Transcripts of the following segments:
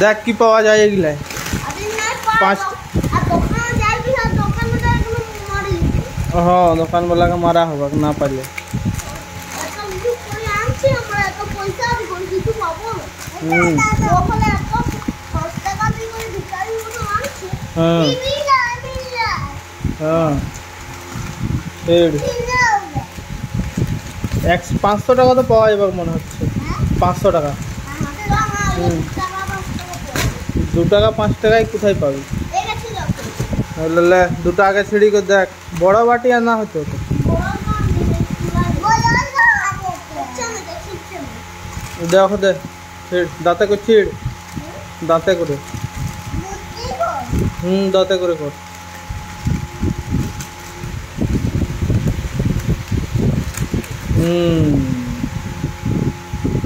দেখ কি পাওয়া যায় এগুলায়। हाँ दुकान वाला का मारा होगा ना पाले। हाँ 500 টাকা তো পাওয়া যাবে মনে হচ্ছে। 500 টাকা 2 টাকা 5 টাকায় কোথায় পাবি? দুটো আগে ছিঁড়ি করে দেখ, বড় বাটি আনা হতো তো। দেখ দে ছিঁড়, দাঁতে করে ছিঁড়, দাঁতে করে। দাঁতে করে কর।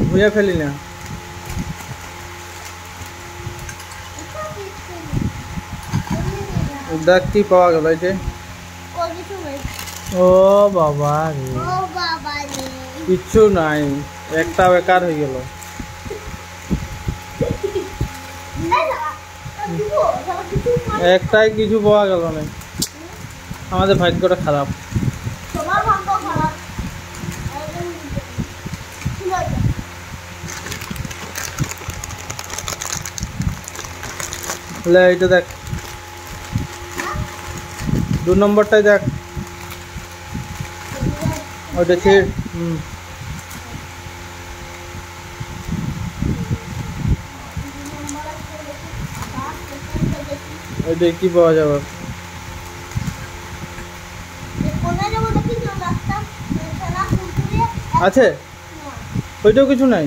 ভুঁয়ে ফেলি না। দেখ কি পাওয়া গেল এই যে। ও বাবা রে, কিচ্ছু নাই, একটা বেকার হয়ে গেল। একটাই কিছু পাওয়া গেল না, আমাদের ভাগ্যটা খারাপ। এইটা দেখ, 2 নম্বরটাই দেখ, ওইটা ছিঁড়। ওইটা কি পাওয়া যাবে? আছে ওইটাও কিছু নাই,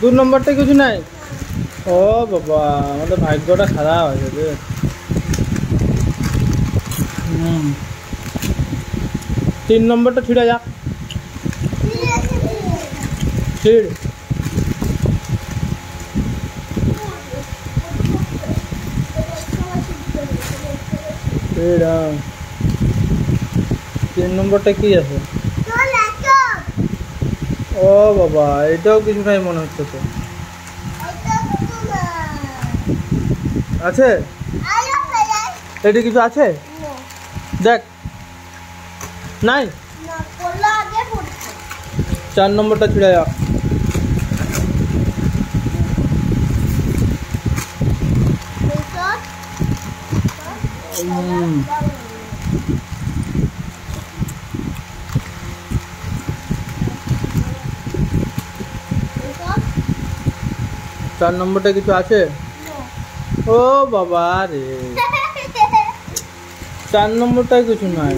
2 নম্বরটা কিছু নাই। ও বাবা আমাদের ভাগ্যটা খারাপ আছে রে। 3 নম্বরটা ছিঁড়ে যা, ছিঁড়। 3 নম্বরটা কি আছে? ও বাবা এটাও কিছু নাই মনে হচ্ছে তো। আছে এটা কিছু আছে দেখ, নাই। 4 নম্বরটা ছিঁড়ে যা। চার নম্বরটা কিছু আছে? ও বাবা রে 4 নম্বরটাই কিছু নাই।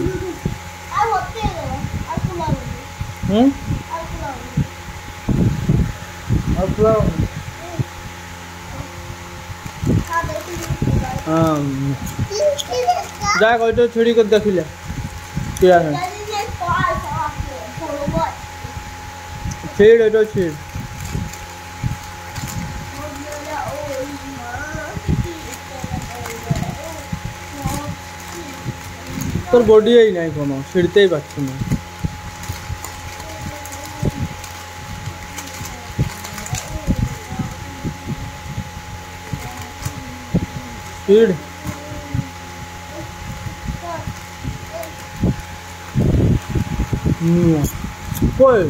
দেখ ওইটা ছুরি করে দেখিলে কি আছে। ছিঁড় ওইটাও ছিঁড়। তোর বডিই নাই কোনো, ছিঁড়তেই পারছি না। ছিঁড়। কই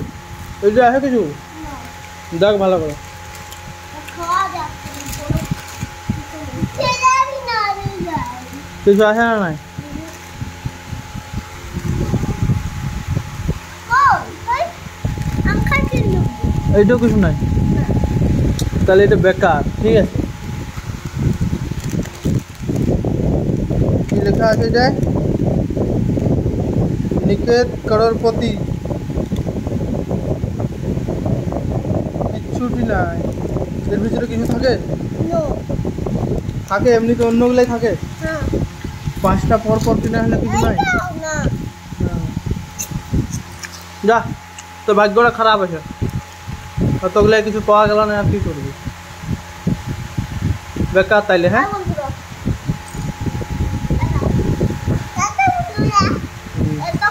এই যে আছে কিছু দেখ ভালো করে। কিছু আছে না নাই? এইটাও কিছু নাই, তাহলে এটা বেকার। ঠিক আছে কি লেখা আছে যে নিকেত করোড়পতি, কিচ্ছুটি নাই। এর ভিতরে কিছু থাকে? থাকে এমনি তো অন্যগুলাই থাকে। 5টা পর পর কিনা হলে কিছু নাই। যা তোর ভাগ্যটা খারাপ আছে, অতগুলাই কিছু পাওয়া গেল না, আর কি করবি, বেকার তাইলে। হ্যাঁ